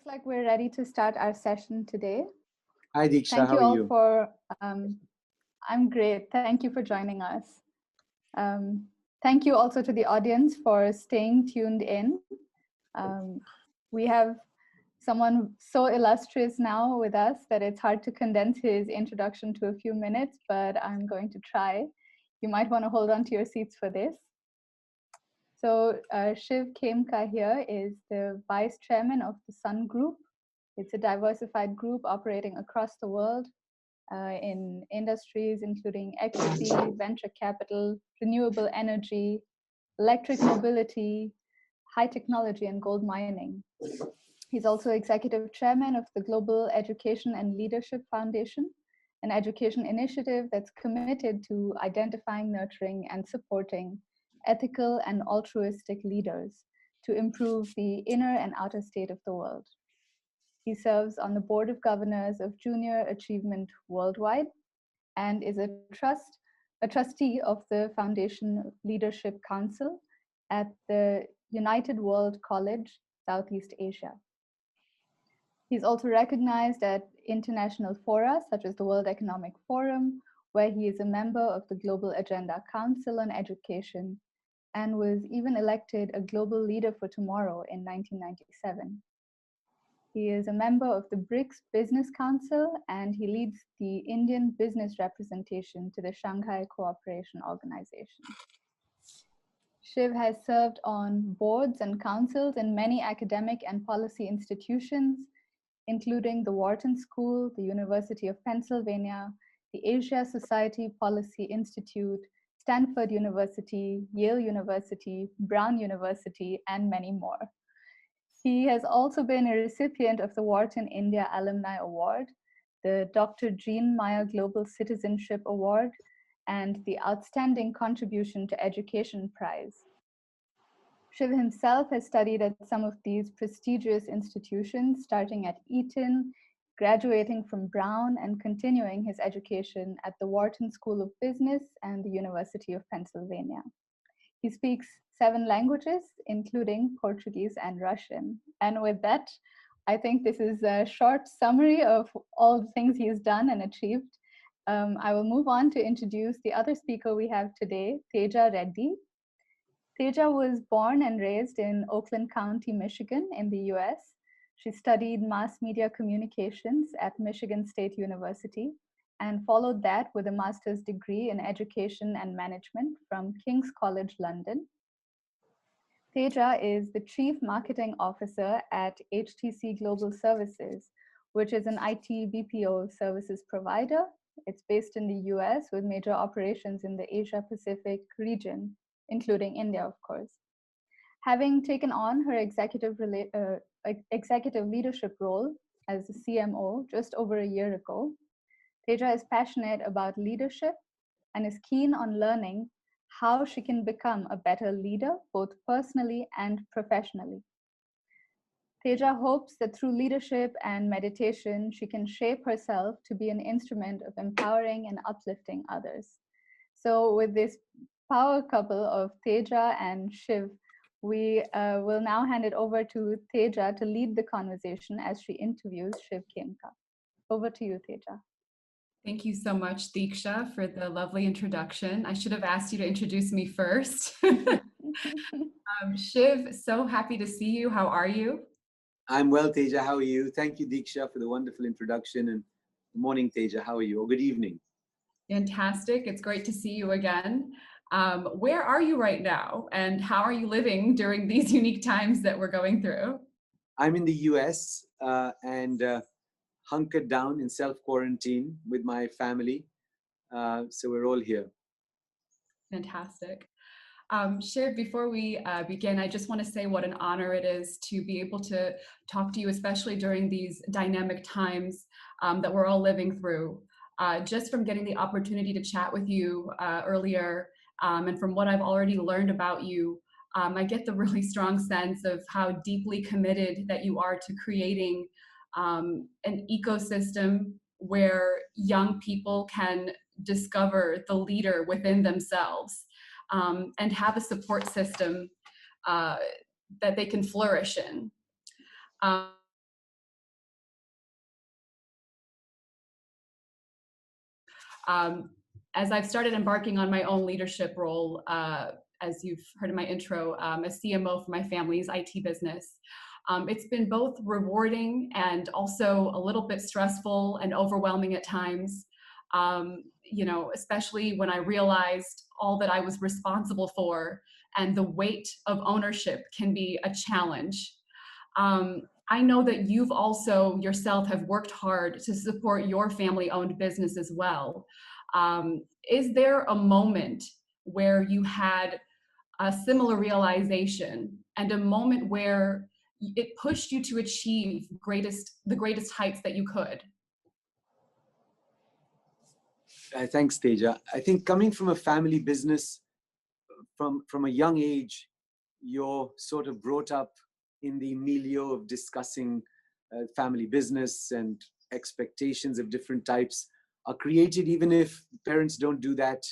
like we're ready to start our session today. Hi Diksha, Thank how you are all you? for, I'm great. Thank you for joining us. Um, Thank you also to the audience for staying tuned in. We have someone so illustrious now with us that it's hard to condense his introduction to a few minutes, but I'm going to try. You might want to hold on to your seats for this. So Shiv Khemka here is the vice chairman of the Sun Group. It's a diversified group operating across the world in industries including equity, venture capital, renewable energy, electric mobility, high technology, and gold mining. He's also executive chairman of the Global Education and Leadership Foundation, an education initiative that's committed to identifying, nurturing, and supporting ethical and altruistic leaders to improve the inner and outer state of the world. He serves on the board of governors of Junior Achievement Worldwide and is a trustee of the Foundation Leadership Council at the United World College, Southeast Asia. He's also recognized at international fora such as the World Economic Forum, where he is a member of the Global Agenda Council on Education and was even elected a Global Leader for Tomorrow in 1997. He is a member of the BRICS Business Council and he leads the Indian business representation to the Shanghai Cooperation Organization. Shiv has served on boards and councils in many academic and policy institutions, including the Wharton School, the University of Pennsylvania, the Asia Society Policy Institute, Stanford University, Yale University, Brown University, and many more. He has also been a recipient of the Wharton India Alumni Award, the Dr. Jean Meyer Global Citizenship Award, and the Outstanding Contribution to Education Prize. Shiv himself has studied at some of these prestigious institutions, starting at Eton, graduating from Brown, and continuing his education at the Wharton School of Business and the University of Pennsylvania. He speaks 7 languages, including Portuguese and Russian. And with that, I think this is a short summary of all the things he's done and achieved. I will move on to introduce the other speaker we have today, Teja Reddy. Teja was born and raised in Oakland County, Michigan in the US. She studied mass media communications at Michigan State University and followed that with a master's degree in education and management from King's College London. Teja is the Chief Marketing Officer at HTC Global Services, which is an IT BPO services provider. It's based in the US with major operations in the Asia Pacific region, including India, of course. Having taken on her executive leadership role as a CMO just over a year ago, Teja is passionate about leadership and is keen on learning how she can become a better leader, both personally and professionally. Teja hopes that through leadership and meditation, she can shape herself to be an instrument of empowering and uplifting others. So with this power couple of Teja and Shiv, we will now hand it over to Teja to lead the conversation as she interviews Shiv Khemka. Over to you, Teja. Thank you so much, Diksha, for the lovely introduction. I should have asked you to introduce me first. Shiv, so happy to see you. How are you? I'm well, Teja. How are you? Thank you, Diksha, for the wonderful introduction. And good morning, Teja. How are you? Or good evening. Fantastic. It's great to see you again. Where are you right now? And how are you living during these unique times that we're going through? I'm in the US and hunkered down in self-quarantine with my family. So we're all here. Fantastic. Shiv, before we begin, I just want to say what an honor it is to be able to talk to you, especially during these dynamic times that we're all living through. Just from getting the opportunity to chat with you earlier and from what I've already learned about you, I get the really strong sense of how deeply committed that you are to creating an ecosystem where young people can discover the leader within themselves and have a support system that they can flourish in. As I've started embarking on my own leadership role, as you've heard in my intro, as CMO for my family's IT business, it's been both rewarding and also a little bit stressful and overwhelming at times. You know, especially when I realized all that I was responsible for, and the weight of ownership can be a challenge. I know that you've also yourself have worked hard to support your family-owned business as well. Is there a moment where you had a similar realization and a moment where it pushed you to achieve the greatest heights that you could? Thanks, Teja. I think coming from a family business, from a young age, you're sort of brought up in the milieu of discussing family business, and expectations of different types are created, even if parents don't do that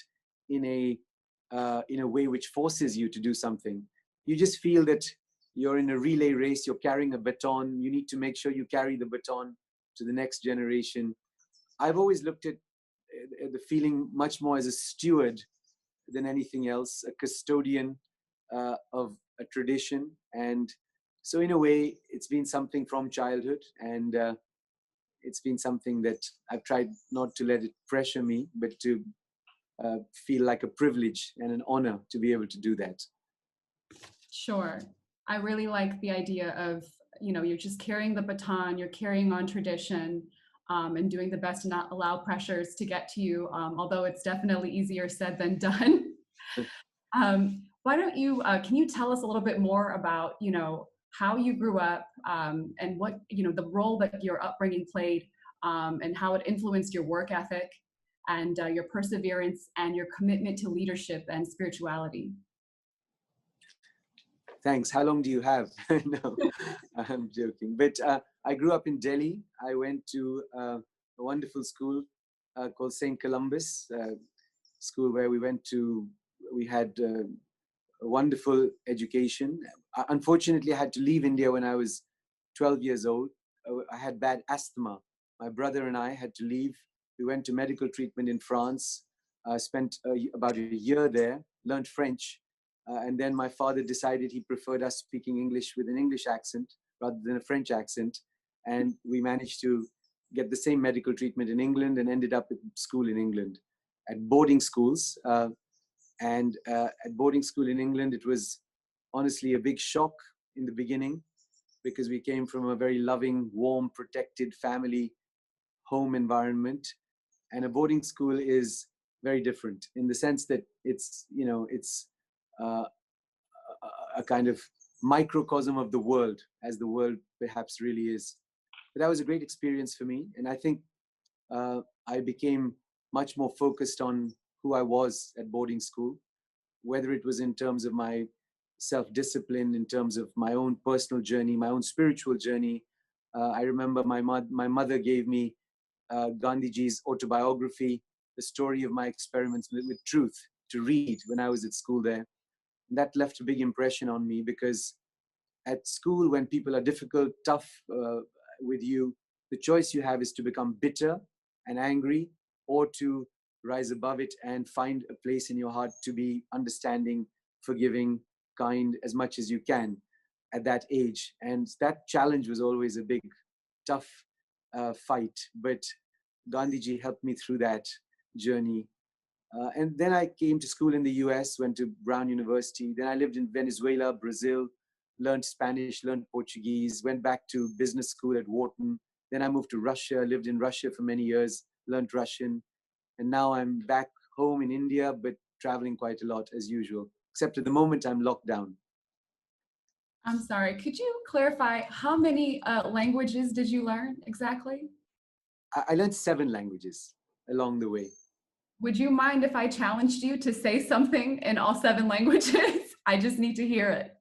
in a way which forces you to do something. You just feel that you're in a relay race, you're carrying a baton, you need to make sure you carry the baton to the next generation. I've always looked at the feeling much more as a steward than anything else, a custodian of a tradition. And so in a way, it's been something from childhood, and it's been something that I've tried not to let it pressure me, but to feel like a privilege and an honor to be able to do that. Sure. I really like the idea of, you know, you're just carrying the baton, you're carrying on tradition, and doing the best to not allow pressures to get to you, although it's definitely easier said than done. Why don't you, can you tell us a little bit more about, you know, how you grew up, and what, you know, the role that your upbringing played, and how it influenced your work ethic and your perseverance and your commitment to leadership and spirituality? Thanks. How long do you have? No, I'm joking. But I grew up in Delhi. I went to a wonderful school called St. Columbus, school where we had a wonderful education. Unfortunately, I had to leave India when I was 12 years old. I had bad asthma. My brother and I had to leave. We went to medical treatment in France, spent about a year there, learned French. And then my father decided he preferred us speaking English with an English accent rather than a French accent. And we managed to get the same medical treatment in England and ended up at school in England, at boarding schools. And at boarding school in England, it was honestly a big shock in the beginning, because we came from a very loving, warm, protected family home environment. And a boarding school is very different in the sense that it's, you know, it's a kind of microcosm of the world, as the world perhaps really is. But that was a great experience for me. And I think I became much more focused on who I was at boarding school, whether it was in terms of my self-discipline, in terms of my own personal journey, my own spiritual journey. I remember my mother gave me Gandhiji's autobiography, the story of my experiments with truth, to read when I was at school there. And that left a big impression on me, because at school, when people are difficult, tough with you, the choice you have is to become bitter and angry, or to rise above it and find a place in your heart to be understanding, forgiving, kind as much as you can at that age. And that challenge was always a big, tough fight. But Gandhiji helped me through that journey. And then I came to school in the US, went to Brown University. Then I lived in Venezuela, Brazil, learned Spanish, learned Portuguese, went back to business school at Wharton. Then I moved to Russia, lived in Russia for many years, learned Russian. And now I'm back home in India, but traveling quite a lot as usual, except at the moment I'm locked down. I'm sorry, could you clarify how many languages did you learn exactly? I learned 7 languages along the way. Would you mind if I challenged you to say something in all 7 languages? I just need to hear it.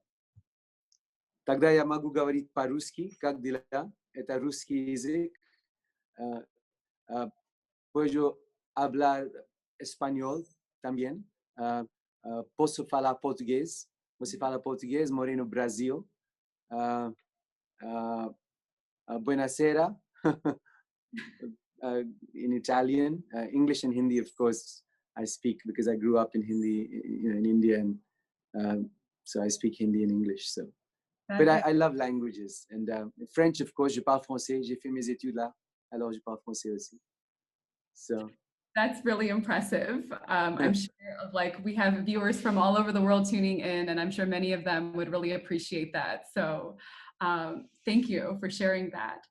Тогда я могу говорить по-русски, как дела? Это русский язык. Puedo hablar español también. Posso falar português. Você fala português, morei no Brasil. Buonasera. in Italian, English and Hindi, of course, I speak because I grew up in Hindi, in India, and so I speak Hindi and English. So, but I love languages, and French, of course. Je parle français. J'ai fait mes études là, alors je parle français aussi. So. That's really impressive. I'm sure we have viewers from all over the world tuning in, and I'm sure many of them would really appreciate that. So thank you for sharing that.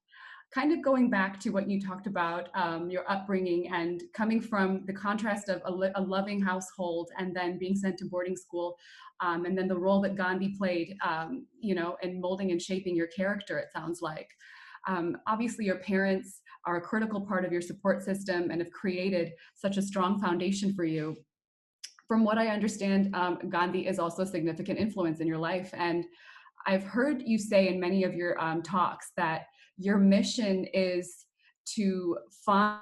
Kind of going back to what you talked about, your upbringing and coming from the contrast of a loving household and then being sent to boarding school, and then the role that Gandhi played, in molding and shaping your character, it sounds like. Obviously, your parents are a critical part of your support system and have created such a strong foundation for you. From what I understand, Gandhi is also a significant influence in your life. And I've heard you say in many of your talks that your mission is to find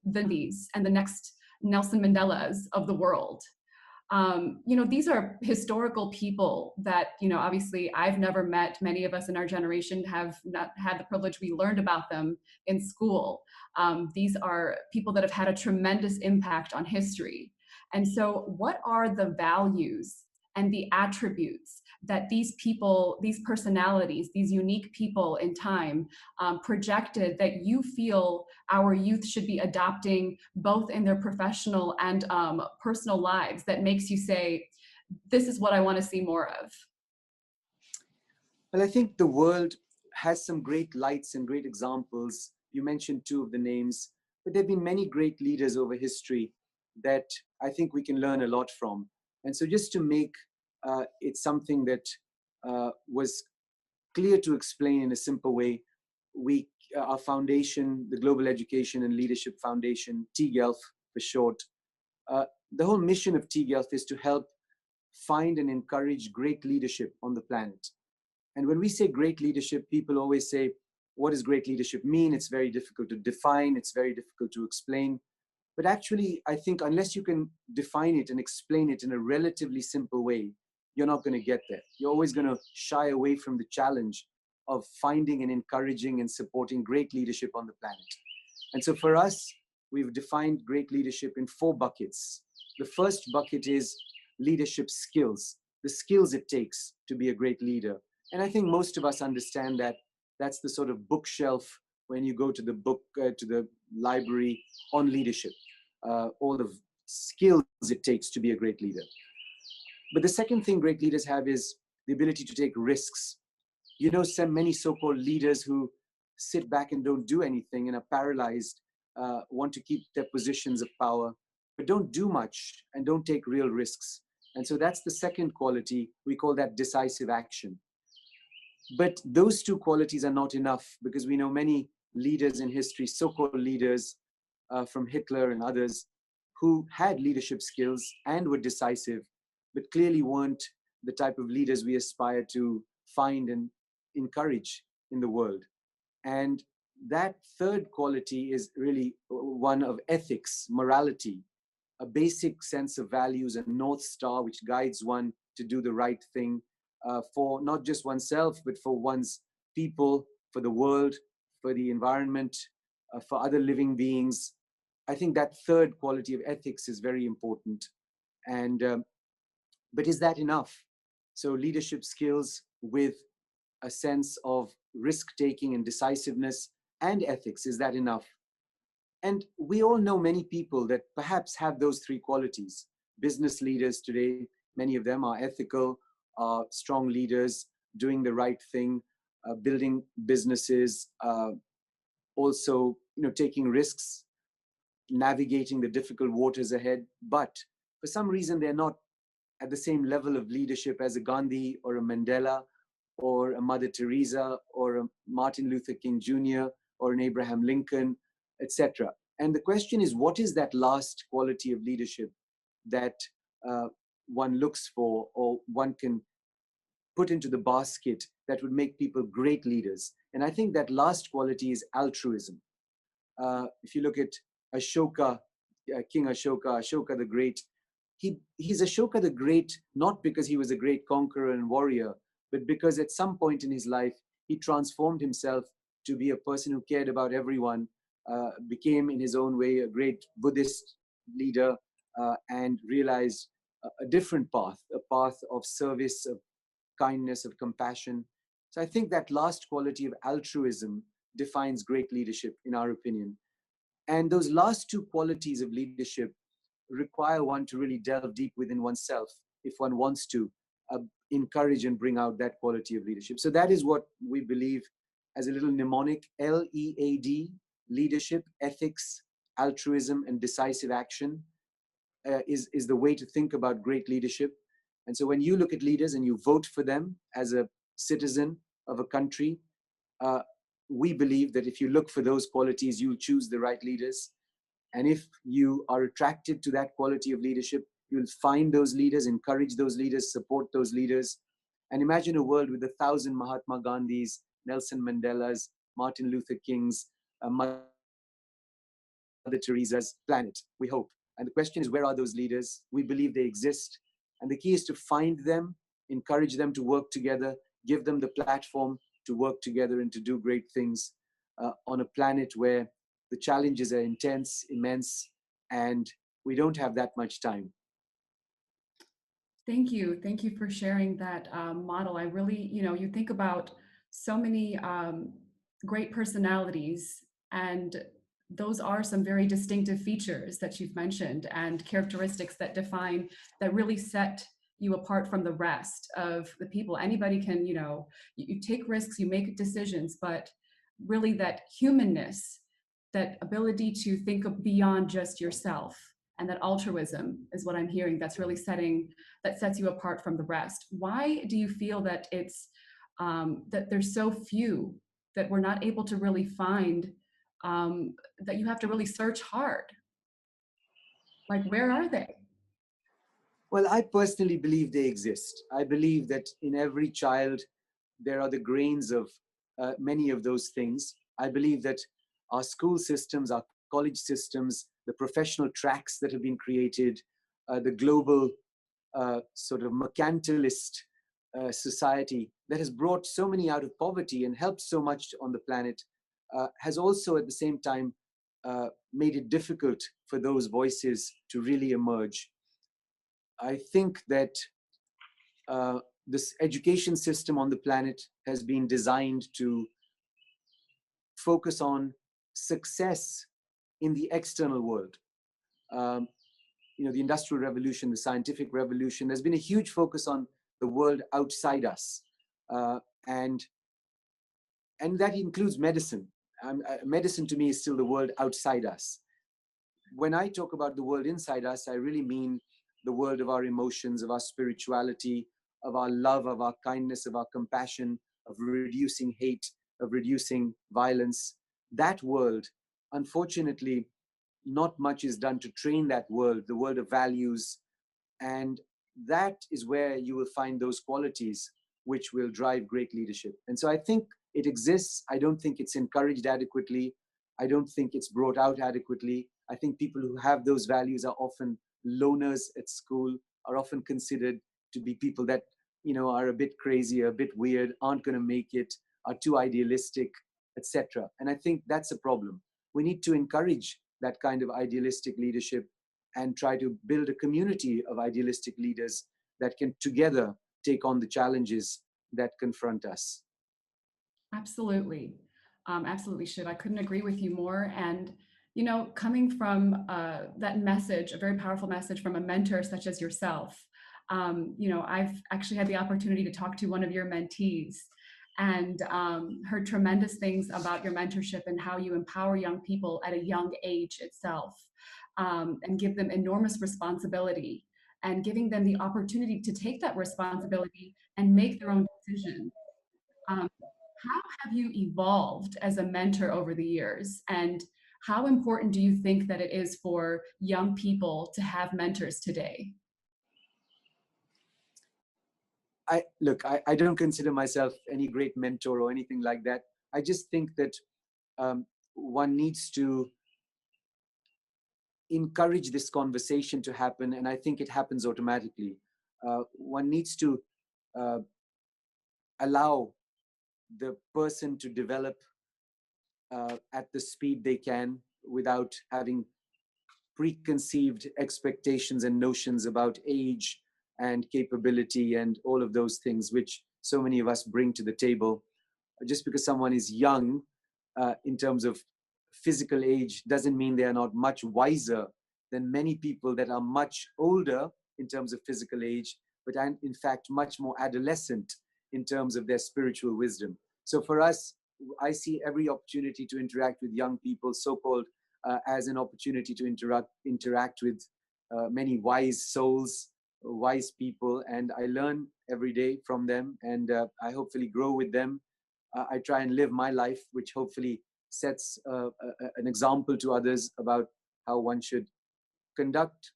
these and the next Nelson Mandelas of the world. These are historical people that, obviously I've never met. Many of us in our generation have not had the privilege. We learned about them in school. These are people that have had a tremendous impact on history. And so what are the values and the attributes that these people, these personalities, these unique people in time projected that you feel our youth should be adopting both in their professional and personal lives that makes you say, this is what I want to see more of? Well, I think the world has some great lights and great examples. You mentioned two of the names, but there have been many great leaders over history that I think we can learn a lot from. And so just to make it something that was clear to explain in a simple way, our foundation, the Global Education and Leadership Foundation, tGELF for short, the whole mission of tGELF is to help find and encourage great leadership on the planet. And when we say great leadership, people always say, what does great leadership mean? It's very difficult to define. It's very difficult to explain. But actually, I think unless you can define it and explain it in a relatively simple way, you're not going to get there. You're always going to shy away from the challenge of finding and encouraging and supporting great leadership on the planet. And so for us, we've defined great leadership in 4 buckets. The first bucket is leadership skills, the skills it takes to be a great leader. And I think most of us understand that that's the sort of bookshelf when you go to the library on leadership, all the skills it takes to be a great leader. But the second thing great leaders have is the ability to take risks. Many so-called leaders who sit back and don't do anything and are paralyzed, want to keep their positions of power, but don't do much and don't take real risks. And so that's the second quality. We call that decisive action. But those 2 qualities are not enough, because we know many leaders in history, so-called leaders from Hitler and others, who had leadership skills and were decisive, but clearly weren't the type of leaders we aspire to find and encourage in the world. And that third quality is really one of ethics, morality, a basic sense of values, a North Star which guides one to do the right thing for not just oneself, but for one's people, for the world, for the environment, for other living beings. I think that third quality of ethics is very important. And but is that enough? So leadership skills with a sense of risk-taking and decisiveness and ethics, is that enough? And we all know many people that perhaps have those 3 qualities. Business leaders today, many of them are ethical, are strong leaders, doing the right thing, building businesses, also taking risks, navigating the difficult waters ahead. But for some reason, they're not at the same level of leadership as a Gandhi or a Mandela or a Mother Teresa or a Martin Luther King Jr. or an Abraham Lincoln, etc. And the question is, what is that last quality of leadership that one looks for, or one can put into the basket that would make people great leaders? And I think that last quality is altruism. If you look at Ashoka, King Ashoka, Ashoka the Great, he's Ashoka the Great not because he was a great conqueror and warrior, but because at some point in his life, he transformed himself to be a person who cared about everyone, became in his own way a great Buddhist leader, and realized a different path, a path of service, of kindness, of compassion. So I think that last quality of altruism defines great leadership, in our opinion. And those last two qualities of leadership require one to really delve deep within oneself if one wants to encourage and bring out that quality of leadership. So that is what we believe as a little mnemonic: LEAD, leadership, ethics, altruism, and decisive action, is the way to think about great leadership. And so when you look at leaders and you vote for them as a citizen of a country, we believe that if you look for those qualities, you'll choose the right leaders. And if you are attracted to that quality of leadership, you'll find those leaders, encourage those leaders, support those leaders. And imagine a world with 1,000 Mahatma Gandhis, Nelson Mandelas, Martin Luther Kings, Mother Teresa's planet, we hope. And the question is, where are those leaders? We believe they exist. And the key is to find them, encourage them to work together, give them the platform to work together and to do great things on a planet where the challenges are intense, immense, and we don't have that much time. Thank you. Thank you for sharing that model. I really, you think about so many great personalities, and those are some very distinctive features that you've mentioned and characteristics that define, that really set you apart from the rest of the people. Anybody can, you take risks, you make decisions, but really that humanness, that ability to think of beyond just yourself, and that altruism is what I'm hearing that's really that sets you apart from the rest. Why do you feel that it's that there's so few, that we're not able to really find, that you have to really search hard? Like, where are they? Well, I personally believe they exist. I believe that in every child, there are the grains of many of those things. I believe that our school systems, our college systems, the professional tracks that have been created, the global sort of mercantilist society that has brought so many out of poverty and helped so much on the planet, has also at the same time made it difficult for those voices to really emerge. I think that this education system on the planet has been designed to focus on success in the external world. The Industrial Revolution, the Scientific Revolution, there's been a huge focus on the world outside us. And that includes medicine. Medicine to me is still the world outside us. When I talk about the world inside us, I really mean the world of our emotions, of our spirituality, of our love, of our kindness, of our compassion, of reducing hate, of reducing violence. That world, unfortunately, not much is done to train that world, the world of values. And that is where you will find those qualities which will drive great leadership. And so I think it exists. I don't think it's encouraged adequately. I don't think it's brought out adequately. I think people who have those values are often loners at school, are often considered to be people that, are a bit crazy, a bit weird, aren't going to make it, are too idealistic, etc. And I think that's a problem. We need to encourage that kind of idealistic leadership and try to build a community of idealistic leaders that can together take on the challenges that confront us. Absolutely. Absolutely, Shiv. I couldn't agree with you more. And, coming from that message, a very powerful message from a mentor such as yourself, I've actually had the opportunity to talk to one of your mentees and heard tremendous things about your mentorship and how you empower young people at a young age itself, and give them enormous responsibility, and giving them the opportunity to take that responsibility and make their own decisions. How have you evolved as a mentor over the years? And how important do you think that it is for young people to have mentors today? I don't consider myself any great mentor or anything like that. I just think that one needs to encourage this conversation to happen, and I think it happens automatically. One needs to allow the person to develop at the speed they can without having preconceived expectations and notions about age and capability and all of those things which so many of us bring to the table. Just because someone is young in terms of physical age doesn't mean they are not much wiser than many people that are much older in terms of physical age, but are in fact much more adolescent in terms of their spiritual wisdom. So for us, I see every opportunity to interact with young people, so-called as an opportunity to interact with many wise souls, wise people, and I learn every day from them, and I hopefully grow with them. I try and live my life, which hopefully sets an example to others about how one should conduct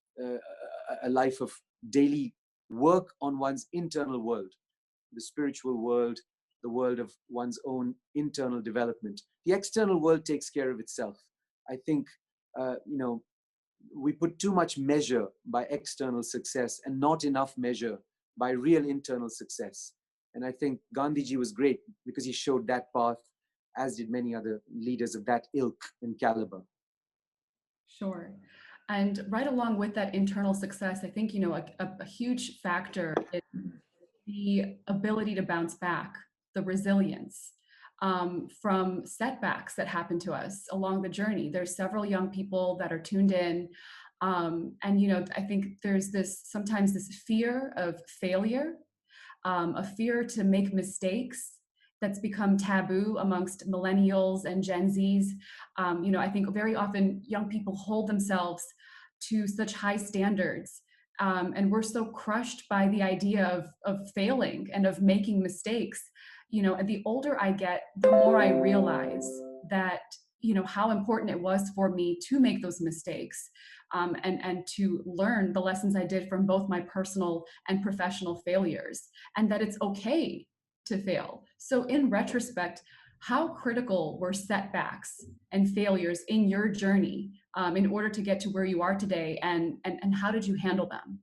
a life of daily work on one's internal world, the spiritual world, the world of one's own internal development. The external world takes care of itself. I think, we put too much measure by external success and not enough measure by real internal success. And I think Gandhiji was great because he showed that path, as did many other leaders of that ilk and caliber. Sure. And right along with that internal success, I think, a huge factor is the ability to bounce back, the resilience from setbacks that happen to us along the journey. There's several young people that are tuned in. And, I think there's sometimes this fear of failure, a fear to make mistakes that's become taboo amongst millennials and Gen Zs. I think very often young people hold themselves to such high standards. And we're so crushed by the idea of failing and of making mistakes. And the older I get, the more I realize that, how important it was for me to make those mistakes, and to learn the lessons I did from both my personal and professional failures, and that it's okay to fail. So in retrospect, how critical were setbacks and failures in your journey in order to get to where you are today, and how did you handle them?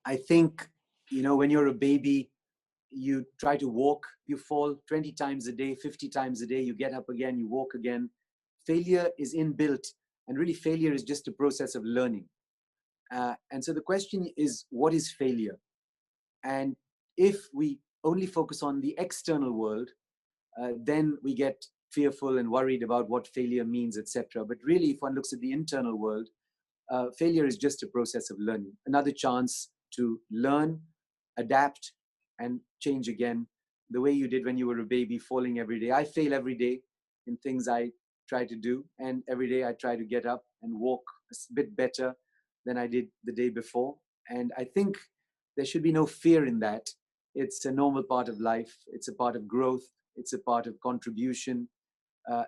I think, when you're a baby, you try to walk, you fall 20 times a day, 50 times a day, you get up again, you walk again. Failure is inbuilt, and really failure is just a process of learning. And so the question is, what is failure? And if we only focus on the external world, then we get fearful and worried about what failure means, etc. But really, if one looks at the internal world, failure is just a process of learning, another chance to learn, adapt, and change again, the way you did when you were a baby, falling every day. I fail every day in things I try to do, and every day I try to get up and walk a bit better than I did the day before. And I think there should be no fear in that. It's a normal part of life. It's a part of growth. It's a part of contribution.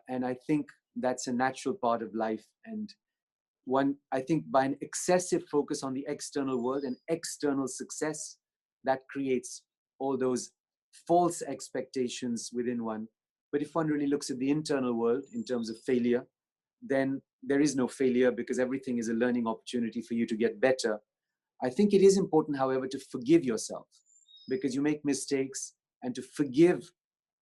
And I think that's a natural part of life. And I think by an excessive focus on the external world and external success, that creates all those false expectations within one. But if one really looks at the internal world in terms of failure, then there is no failure, because everything is a learning opportunity for you to get better. I think it is important, however, to forgive yourself, because you make mistakes, and to forgive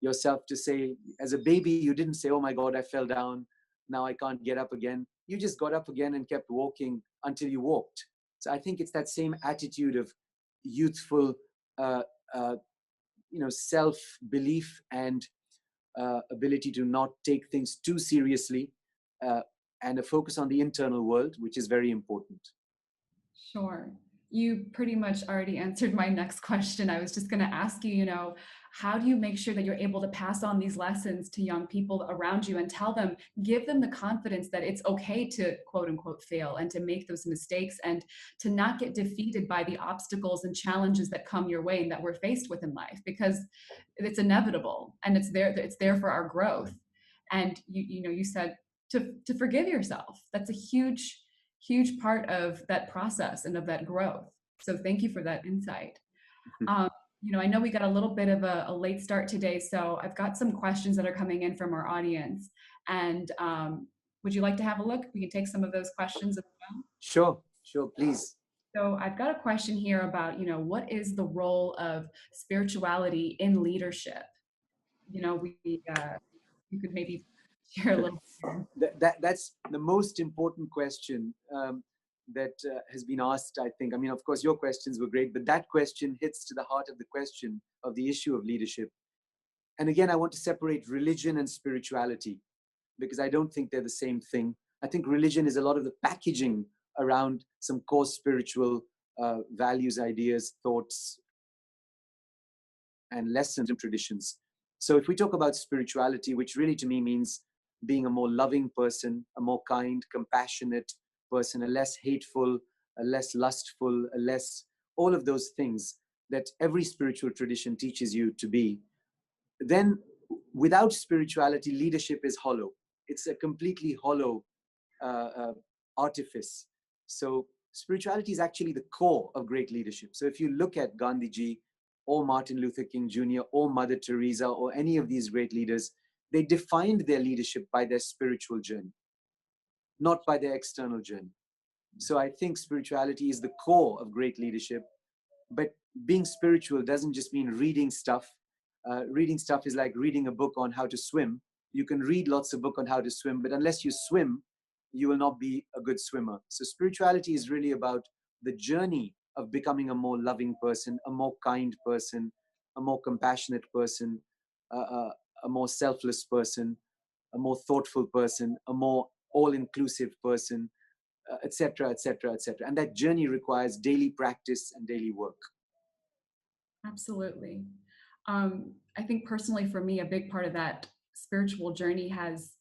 yourself, to say, as a baby, you didn't say, oh my God, I fell down, now I can't get up again. You just got up again and kept walking until you walked. So I think it's that same attitude of youthful, self-belief and ability to not take things too seriously, and a focus on the internal world, which is very important. Sure. You pretty much already answered my next question. I was just going to ask you, how do you make sure that you're able to pass on these lessons to young people around you and tell them, give them the confidence that it's okay to quote unquote fail and to make those mistakes, and to not get defeated by the obstacles and challenges that come your way and that we're faced with in life, because it's inevitable and it's there for our growth. And you said to forgive yourself. That's a huge part of that process and of that growth. So thank you for that insight. I know we got a little bit of a late start today, so I've got some questions that are coming in from our audience. And would you like to have a look? We can take some of those questions as well. Sure, please. So I've got a question here about, what is the role of spirituality in leadership? you could maybe share a little more. That's the most important question that has been asked, I think. I mean, of course, your questions were great, but that question hits to the heart of the question of the issue of leadership. And again, I want to separate religion and spirituality, because I don't think they're the same thing. I think religion is a lot of the packaging around some core spiritual values, ideas, thoughts, and lessons and traditions. So if we talk about spirituality, which really to me means being a more loving person, a more kind, compassionate person, a less hateful, a less lustful, a less, all of those things that every spiritual tradition teaches you to be, then without spirituality, leadership is hollow. It's a completely hollow artifice. So spirituality is actually the core of great leadership. So if you look at Gandhiji or Martin Luther King Jr. or Mother Teresa or any of these great leaders, they defined their leadership by their spiritual journey, not by their external journey. So I think spirituality is the core of great leadership. But being spiritual doesn't just mean reading stuff. Reading stuff is like reading a book on how to swim. You can read lots of books on how to swim, but unless you swim, you will not be a good swimmer. So spirituality is really about the journey of becoming a more loving person, a more kind person, a more compassionate person, a more selfless person, a more thoughtful person, a more all-inclusive person, etc., etc., etc. And that journey requires daily practice and daily work. Absolutely. I think personally for me, a big part of that spiritual journey has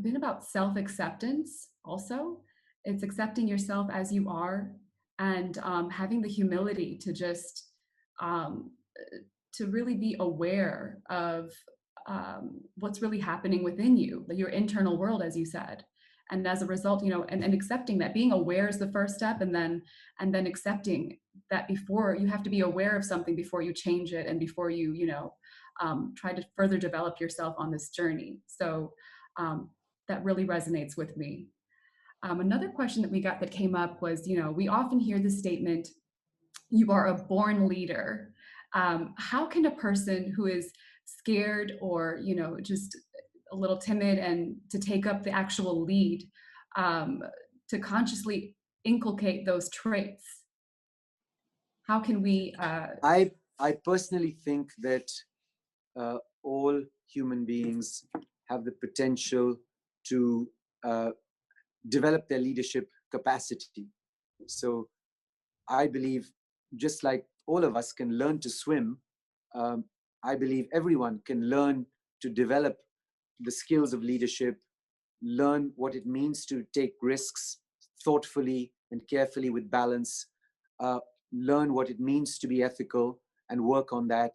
been about self-acceptance also. It's accepting yourself as you are and having the humility to just to really be aware of what's really happening within you, your internal world, as you said. And as a result, you know, and accepting that, being aware is the first step, and then accepting that before you have to be aware of something before you change it and before you, you know, try to further develop yourself on this journey. So that really resonates with me. Another question that we got that came up was, you know, we often hear the statement, you are a born leader. How can a person who is scared or, you know, just a little timid and to take up the actual lead, to consciously inculcate those traits? How can we? I personally think that all human beings have the potential to develop their leadership capacity. So I believe, just like all of us can learn to swim, I believe everyone can learn to develop the skills of leadership, learn what it means to take risks thoughtfully and carefully with balance, learn what it means to be ethical and work on that,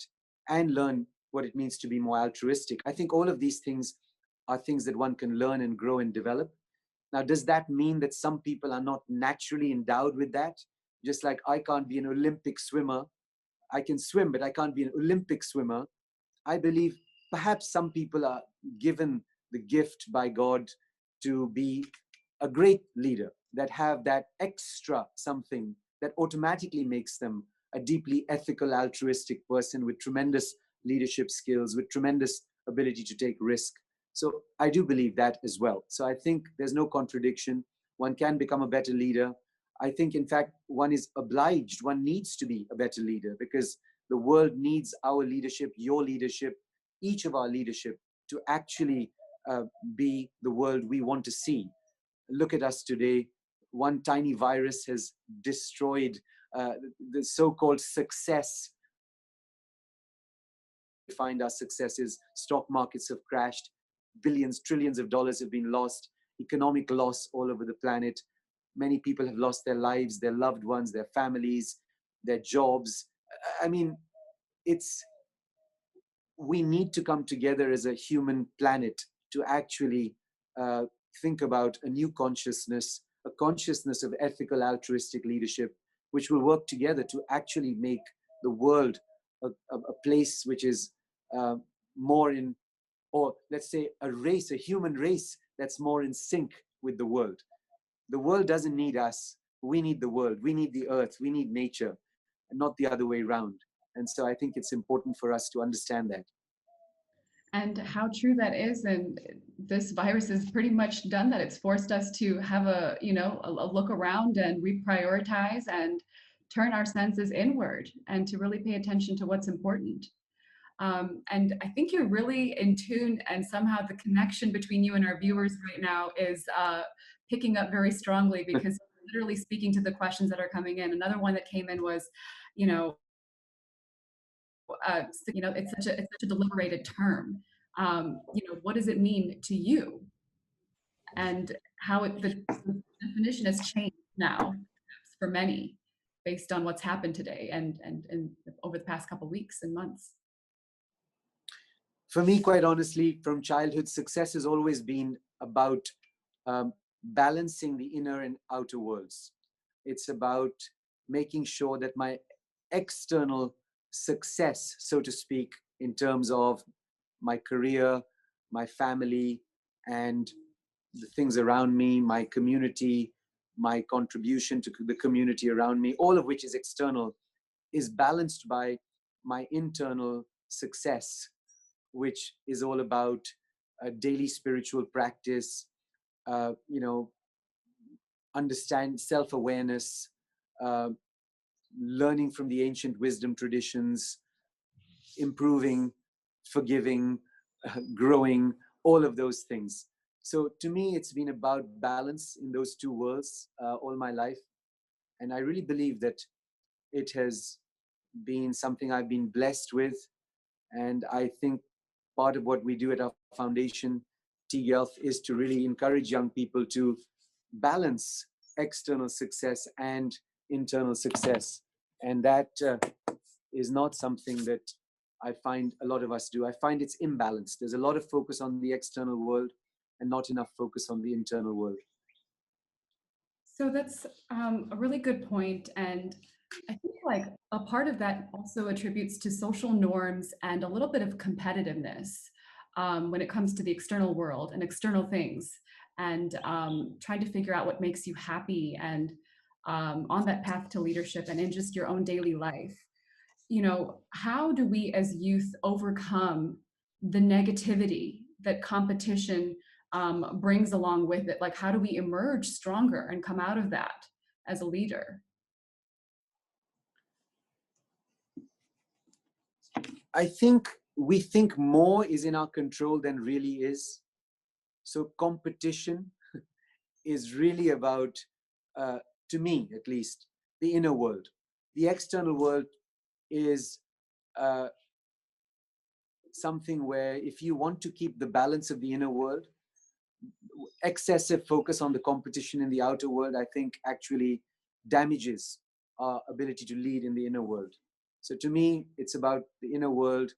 and learn what it means to be more altruistic. I think all of these things are things that one can learn and grow and develop. Now, does that mean that some people are not naturally endowed with that? Just like I can't be an Olympic swimmer. I can swim, but I can't be an Olympic swimmer. I believe perhaps some people are given the gift by God to be a great leader, that have that extra something that automatically makes them a deeply ethical, altruistic person with tremendous leadership skills, with tremendous ability to take risk. So I do believe that as well. So I think there's no contradiction. One can become a better leader. I think, in fact, one is obliged, one needs to be a better leader, because the world needs our leadership, your leadership, each of our leadership, to actually be the world we want to see. Look at us today. One tiny virus has destroyed the so-called success. Find our successes. Stock markets have crashed. Billions, trillions of dollars have been lost. Economic loss all over the planet. Many people have lost their lives, their loved ones, their families, their jobs. I mean, we need to come together as a human planet to actually think about a new consciousness, a consciousness of ethical, altruistic leadership, which will work together to actually make the world a place which is more in, or let's say a race, a human race that's more in sync with the world. The world doesn't need us. We need the world. We need the earth. We need nature, and not the other way around. And so I think it's important for us to understand that. And how true that is. And this virus has pretty much done that. It's forced us to have a, a look around and reprioritize and turn our senses inward and to really pay attention to what's important. And I think you're really in tune, and somehow the connection between you and our viewers right now is picking up very strongly, because literally speaking to the questions that are coming in. Another one that came in was, it's such a deliberated term. What does it mean to you? And how the definition has changed now for many based on what's happened today and over the past couple of weeks and months. For me, quite honestly, from childhood, success has always been about balancing the inner and outer worlds. It's about making sure that my external success, so to speak, in terms of my career, my family, and the things around me, my community, my contribution to the community around me, all of which is external, is balanced by my internal success, which is all about daily spiritual practice, understand self-awareness, learning from the ancient wisdom traditions, improving, forgiving, growing, all of those things. So to me, it's been about balance in those two worlds all my life. And I really believe that it has been something I've been blessed with. And I think part of what we do at our foundation, tGELF, is to really encourage young people to balance external success and internal success. And that is not something that I find a lot of us do. I find it's imbalanced. There's a lot of focus on the external world and not enough focus on the internal world. So that's a really good point. And I think like a part of that also attributes to social norms and a little bit of competitiveness when it comes to the external world and external things, and trying to figure out what makes you happy and on that path to leadership and in just your own daily life. How do we as youth overcome the negativity that competition brings along with it? Like, how do we emerge stronger and come out of that as a leader? I think we think more is in our control than really is. So competition is really about, to me at least, the inner world. The external world is something where if you want to keep the balance of the inner world, excessive focus on the competition in the outer world, I think actually damages our ability to lead in the inner world. So to me, it's about the inner world.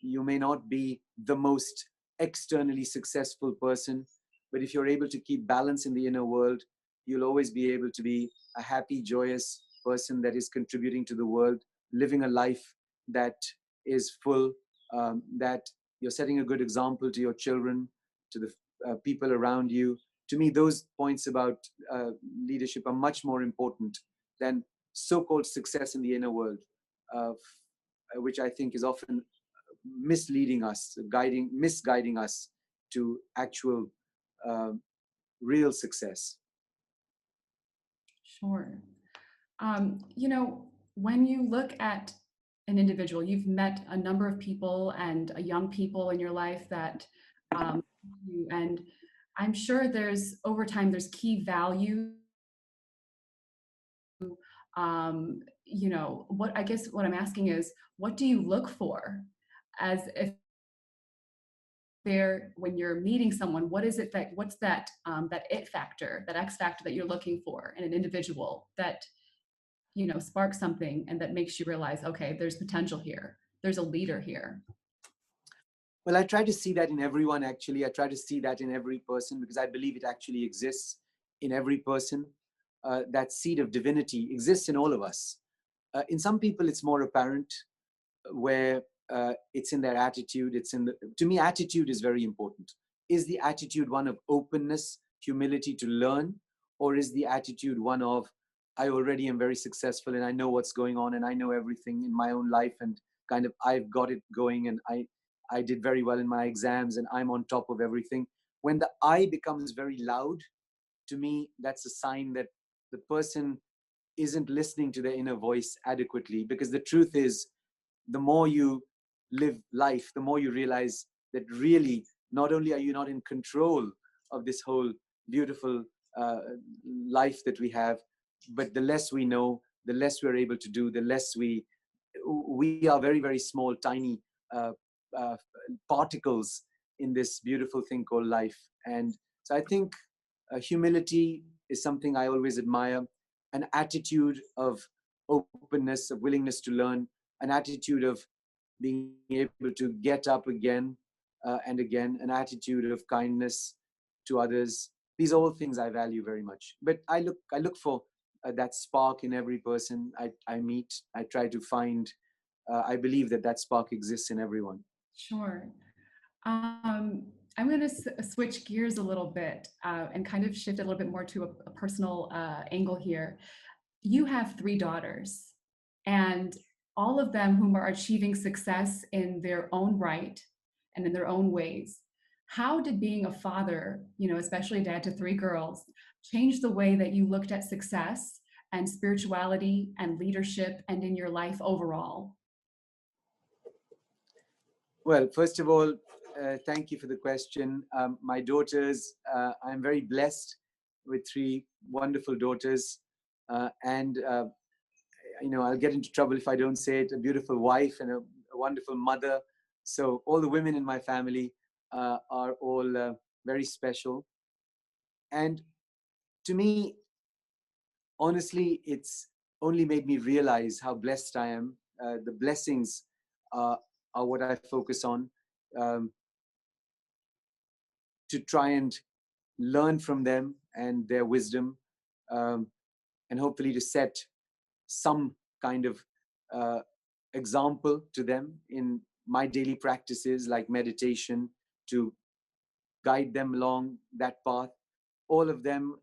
You may not be the most externally successful person, but if you're able to keep balance in the inner world, you'll always be able to be a happy, joyous person that is contributing to the world, living a life that is full, that you're setting a good example to your children, to the people around you. To me, those points about leadership are much more important than so-called success in the inner world, which I think is often misleading us, misguiding us to actual real success. Sure. When you look at an individual, you've met a number of people and young people in your life that and I'm sure there's over time there's key value. What I'm asking is, what do you look for as if when you're meeting someone? What's that it factor, that X factor that you're looking for in an individual that sparks something and that makes you realize, okay, there's potential here, there's a leader here? Well, I try to see that in everyone, actually. I try to see that in every person because I believe it actually exists in every person. That seed of divinity exists in all of us. In some people, it's more apparent, where it's in their attitude. To me, attitude is very important. Is the attitude one of openness, humility to learn, or is the attitude one of, I already am very successful and I know what's going on and I know everything in my own life and kind of I've got it going and I did very well in my exams and I'm on top of everything. When the I becomes very loud, to me, that's a sign that the person isn't listening to their inner voice adequately. Because the truth is, the more you live life, the more you realize that really, not only are you not in control of this whole beautiful uh, life that we have, but the less we know, the less we're able to do, the less we are very, very small, tiny uh, uh, particles in this beautiful thing called life. And so I think humility is something I always admire, an attitude of openness, of willingness to learn, an attitude of being able to get up again and again, an attitude of kindness to others. These are all things I value very much. But I look for that spark in every person I meet. I try to find. I believe that that spark exists in everyone. Sure. I'm going to switch gears a little bit and kind of shift a little bit more to a personal angle here. You have 3 daughters, and all of them whom are achieving success in their own right and in their own ways. How did being a father, especially a dad to 3 girls, change the way that you looked at success and spirituality and leadership and in your life overall? Well, first of all, thank you for the question. My daughters, I'm very blessed with 3 wonderful daughters. And, I'll get into trouble if I don't say it, a beautiful wife and a wonderful mother. So all the women in my family are all very special. And to me, honestly, it's only made me realize how blessed I am. The blessings are what I focus on. Um, to try and learn from them and their wisdom, um, and hopefully to set some kind of uh, example to them in my daily practices like meditation, to guide them along that path. All of them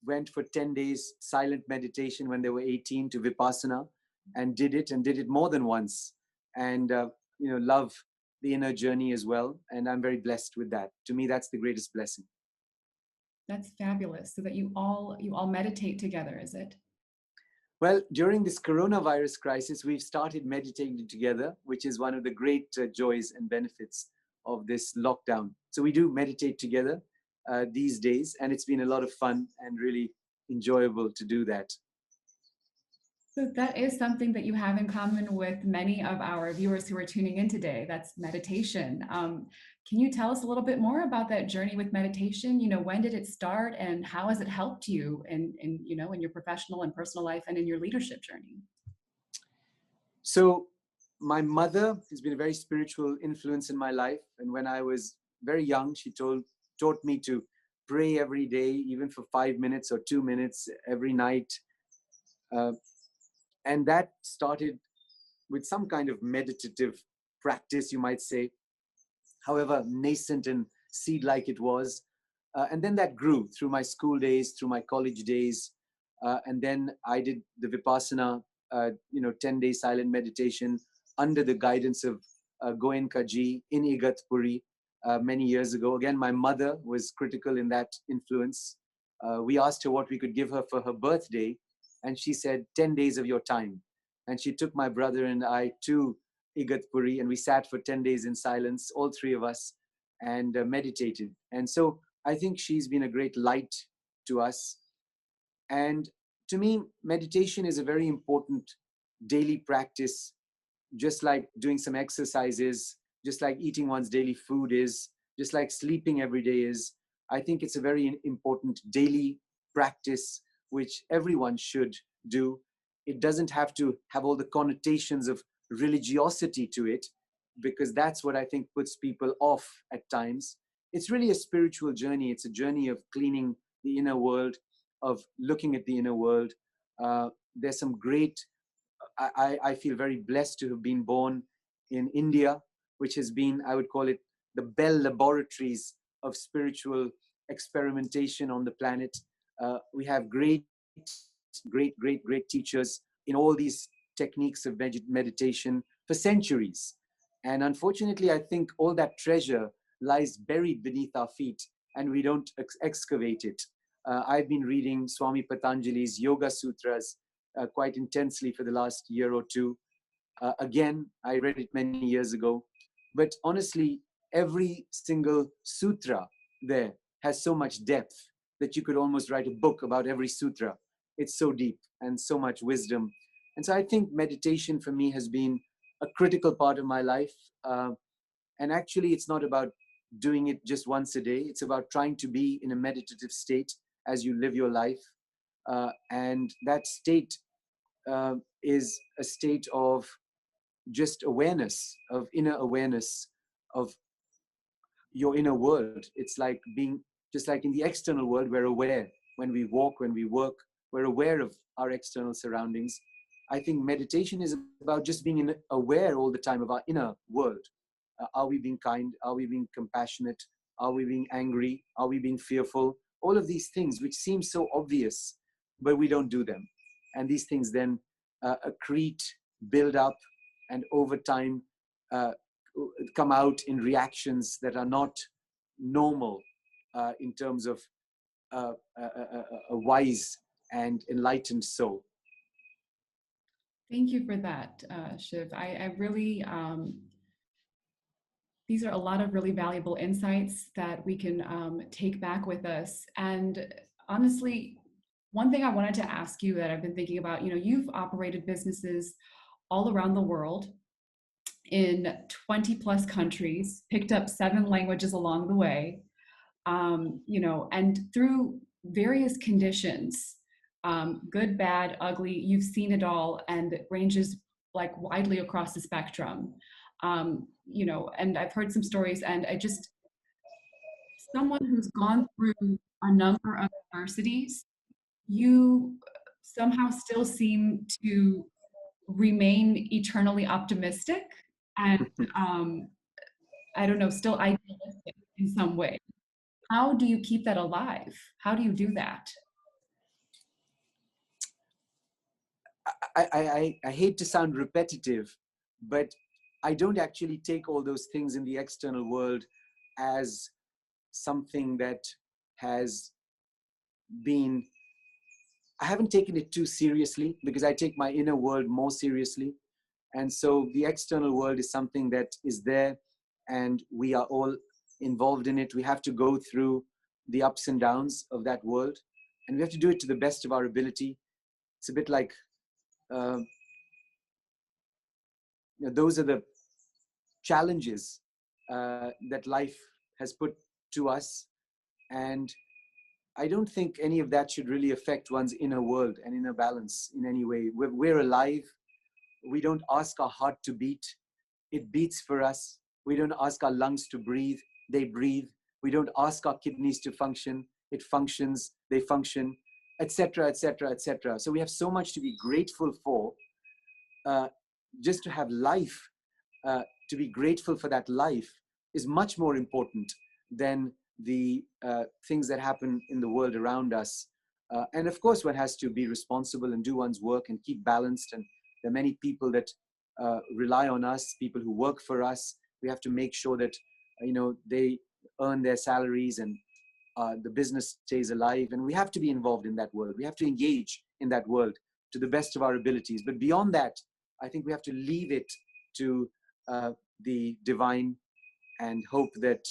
went for 10 days silent meditation when they were 18 to Vipassana, and did it more than once, and love the inner journey as well. And I'm very blessed with that. To me, that's the greatest blessing. That's fabulous. So that you all meditate together, is it? Well, during this coronavirus crisis, we've started meditating together, which is one of the great joys and benefits of this lockdown. So we do meditate together these days, and it's been a lot of fun and really enjoyable to do that. So that is something that you have in common with many of our viewers who are tuning in today. That's meditation. Can you tell us a little bit more about that journey with meditation? When did it start, and how has it helped you in your professional and personal life and in your leadership journey? So my mother has been a very spiritual influence in my life. And when I was very young, she taught me to pray every day, even for 5 minutes or 2 minutes every night. And that started with some kind of meditative practice, you might say, however nascent and seed-like it was. And then that grew through my school days, through my college days. And then I did the Vipassana, 10-day silent meditation under the guidance of Goenka Ji in Igatpuri many years ago. Again, my mother was critical in that influence. We asked her what we could give her for her birthday, and she said, 10 days of your time. And she took my brother and I to Igatpuri, and we sat for 10 days in silence, all 3 of us, and meditated. And so I think she's been a great light to us. And to me, meditation is a very important daily practice, just like doing some exercises, just like eating one's daily food is, just like sleeping every day is. I think it's a very important daily practice which everyone should do. It doesn't have to have all the connotations of religiosity to it, because that's what I think puts people off at times. It's really a spiritual journey. It's a journey of cleaning the inner world, of looking at the inner world. There's some great, I feel very blessed to have been born in India, which has been, I would call it, the Bell Laboratories of spiritual experimentation on the planet. We have great teachers in all these techniques of meditation for centuries. And unfortunately, I think all that treasure lies buried beneath our feet and we don't excavate it. I've been reading Swami Patanjali's Yoga Sutras quite intensely for the last year or two. Again, I read it many years ago. But honestly, every single sutra there has so much depth that you could almost write a book about every sutra. It's so deep and so much wisdom. And so I think meditation for me has been a critical part of my life. And actually, it's not about doing it just once a day. It's about trying to be in a meditative state as you live your life. And that state is a state of just awareness, of inner awareness of your inner world. It's like being, just like in the external world, we're aware when we walk, when we work, we're aware of our external surroundings. I think meditation is about just being aware all the time of our inner world. Are we being kind? Are we being compassionate? Are we being angry? Are we being fearful? All of these things which seem so obvious, but we don't do them. And these things then accrete, build up, and over time come out in reactions that are not normal in terms of a wise and enlightened soul. Thank you for that, Shiv. I really, these are a lot of really valuable insights that we can take back with us. And honestly, one thing I wanted to ask you that I've been thinking about, you've operated businesses all around the world in 20 plus countries, picked up 7 languages along the way, and through various conditions, good, bad, ugly, you've seen it all, and it ranges like widely across the spectrum. And I've heard some stories, and someone who's gone through a number of adversities, you somehow still seem to remain eternally optimistic and I don't know, still idealistic in some way. How do you keep that alive? How do you do that? I hate to sound repetitive, but I don't actually take all those things in the external world as something that has been, I haven't taken it too seriously because I take my inner world more seriously. And so the external world is something that is there and we are all involved in it. We have to go through the ups and downs of that world and we have to do it to the best of our ability. It's a bit like, those are the challenges that life has put to us. And I don't think any of that should really affect one's inner world and inner balance in any way. We're alive. We don't ask our heart to beat. It beats for us. We don't ask our lungs to breathe. They breathe. We don't ask our kidneys to function. It functions. They function, etc., etc., etc. So we have so much to be grateful for. Just to have life, to be grateful for that life is much more important than the things that happen in the world around us. And of course, one has to be responsible and do one's work and keep balanced. And there are many people that rely on us, people who work for us. We have to make sure that, they earn their salaries and the business stays alive. And we have to be involved in that world. We have to engage in that world to the best of our abilities. But beyond that, I think we have to leave it to the divine and hope that,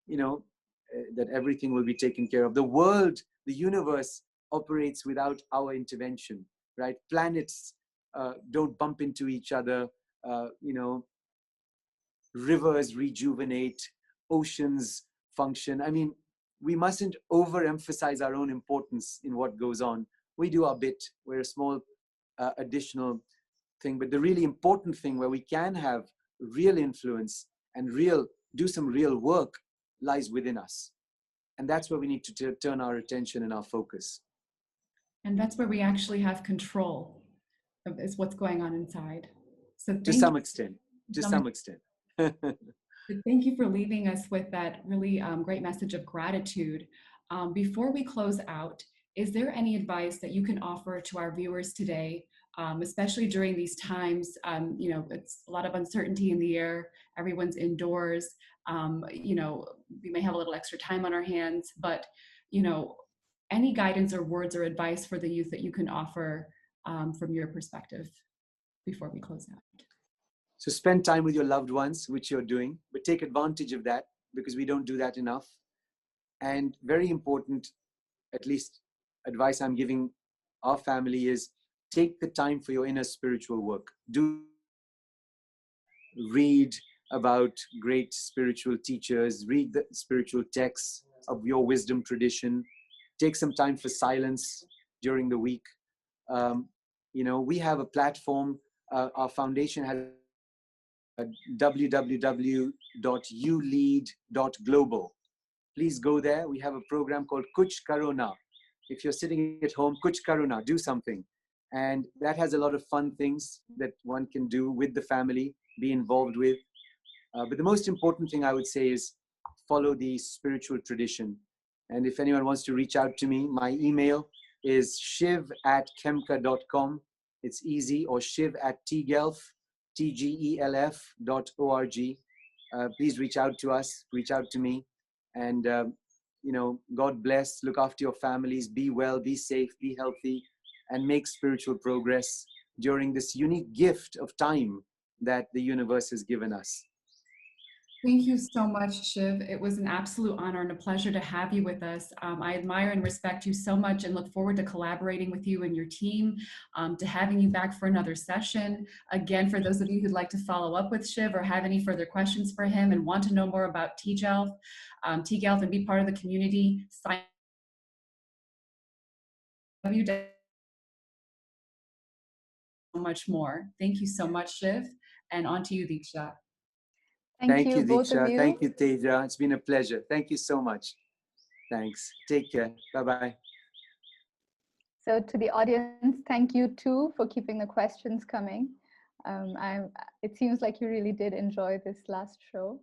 that everything will be taken care of. The world, the universe operates without our intervention, right? Planets don't bump into each other, rivers rejuvenate, oceans function. I mean, we mustn't overemphasize our own importance in what goes on. We do our bit. We're a small additional thing, but the really important thing where we can have real influence and do some real work lies within us. And that's where we need to turn our attention and our focus. And that's where we actually have control of is what's going on inside. So to some extent. Thank you for leaving us with that really great message of gratitude. Before we close out, is there any advice that you can offer to our viewers today especially during these times. You know, it's a lot of uncertainty in the air. Everyone's indoors. You know, we may have a little extra time on our hands, but, you know, any guidance or words or advice for the youth that you can offer from your perspective before we close out? So spend time with your loved ones, which you're doing, but take advantage of that because we don't do that enough. And very important, at least advice I'm giving our family is take the time for your inner spiritual work. Do read about great spiritual teachers, read the spiritual texts of your wisdom tradition, take some time for silence during the week. You know, we have a platform, our foundation has www.uLEAD.global. Please go there. We have a program called Kuch Karo Na. If you're sitting at home, Kuch Karo Na, do something. And that has a lot of fun things that one can do with the family, be involved with. But the most important thing I would say is follow the spiritual tradition. And if anyone wants to reach out to me, my email is shiv@khemka.com. It's easy, or shiv@tGELF, tGELF.org. Please reach out to us, reach out to me. And, you know, God bless, look after your families, be well, be safe, be healthy, and make spiritual progress during this unique gift of time that the universe has given us. Thank you so much, Shiv. It was an absolute honor and a pleasure to have you with us. I admire and respect you so much and look forward to collaborating with you and your team, to having you back for another session. Again, for those of you who'd like to follow up with Shiv or have any further questions for him and want to know more about tGELF, tGELF and be part of the community, sign so much more. Thank you so much, Shiv. And on to you, Deeksha. Thank you, both of Deeksha. you. Thank you, Teja. It's been a pleasure. Thank you so much. Thanks. Take care. Bye-bye. So to the audience, thank you too for keeping the questions coming. It seems like you really did enjoy this last show.